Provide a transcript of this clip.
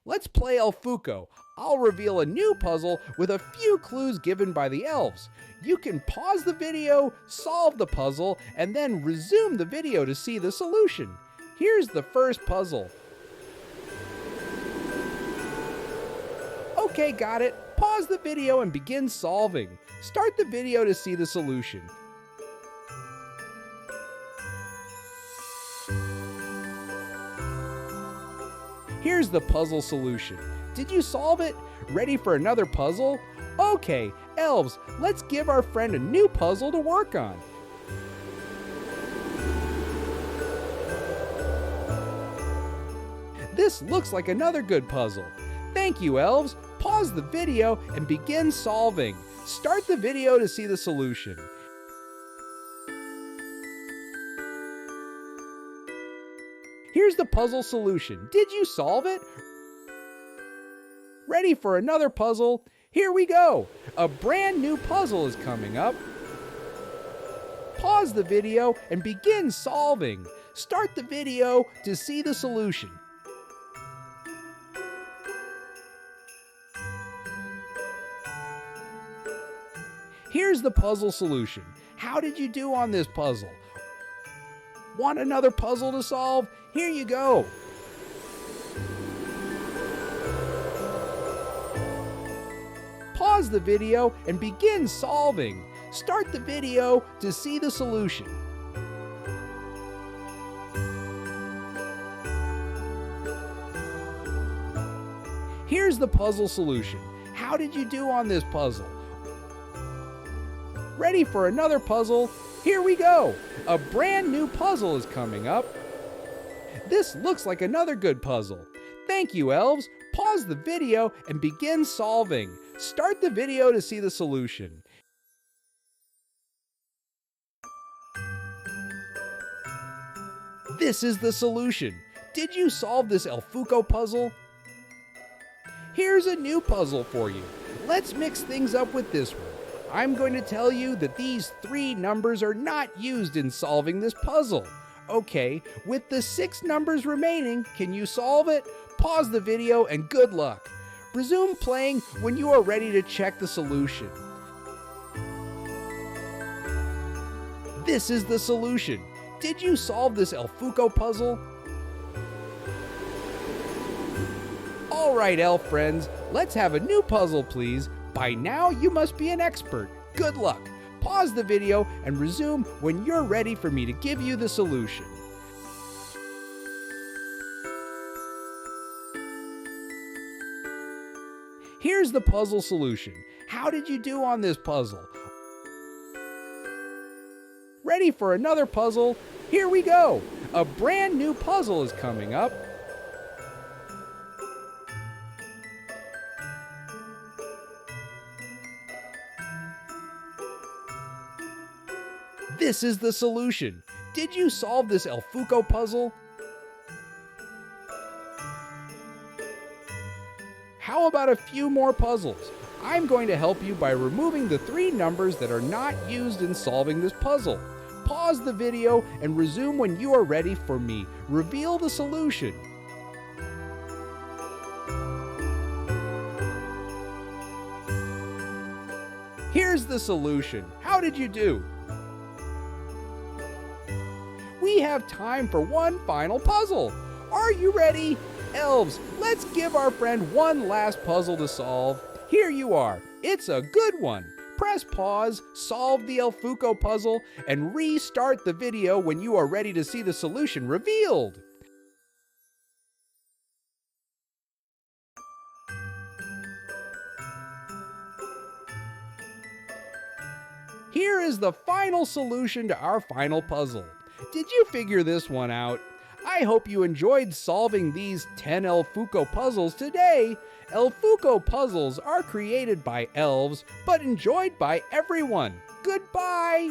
Let's play ELFØKO. I'll reveal a new puzzle with a few clues given by the elves. You can pause the video, solve the puzzle, and then resume the video to see the solution. Here's the first puzzle. Okay, got it. Pause the video and begin solving. Start the video to see the solution. Here's the puzzle solution. Did you solve it? Ready for another puzzle? Okay, elves, let's give our friend a new puzzle to work on. This looks like another good puzzle. Thank you, elves. Pause the video and begin solving. Start the video to see the solution. Here's the puzzle solution. Did you solve it? Ready for another puzzle? Here we go. A brand new puzzle is coming up. Pause the video and begin solving. Start the video to see the solution. Here's the puzzle solution. How did you do on this puzzle? Want another puzzle to solve? Here you go. Pause the video and begin solving. Start the video to see the solution. Here's the puzzle solution. How did you do on this puzzle? Ready for another puzzle? Here we go. A brand new puzzle is coming up. This looks like another good puzzle. Thank you, elves. Pause the video and begin solving. Start the video to see the solution. This is the solution. Did you solve this ELFØKO puzzle? Here's a new puzzle for you. Let's mix things up with this one. I'm going to tell you that these 3 numbers are not used in solving this puzzle. Okay, with the 6 numbers remaining, can you solve it? Pause the video and good luck. Resume playing when you are ready to check the solution. This is the solution. Did you solve this ELFØKO puzzle? All right, elf friends, let's have a new puzzle, please. By now, you must be an expert. Good luck. Pause the video and resume when you're ready for me to give you the solution. Here's the puzzle solution. How did you do on this puzzle? Ready for another puzzle? Here we go. A brand new puzzle is coming up. This is the solution. Did you solve this ELFØKO puzzle? How about a few more puzzles? I'm going to help you by removing the 3 numbers that are not used in solving this puzzle. Pause the video and resume when you are ready for me. Reveal the solution. Here's the solution. How did you do? We have time for one final puzzle. Are you ready? Elves, let's give our friend one last puzzle to solve. Here you are. It's a good one. Press pause, solve the ELFØKO puzzle, and restart the video when you are ready to see the solution revealed. Here is the final solution to our final puzzle. Did you figure this one out? I hope you enjoyed solving these 10 ELFØKO puzzles today. ELFØKO puzzles are created by elves, but enjoyed by everyone. Goodbye!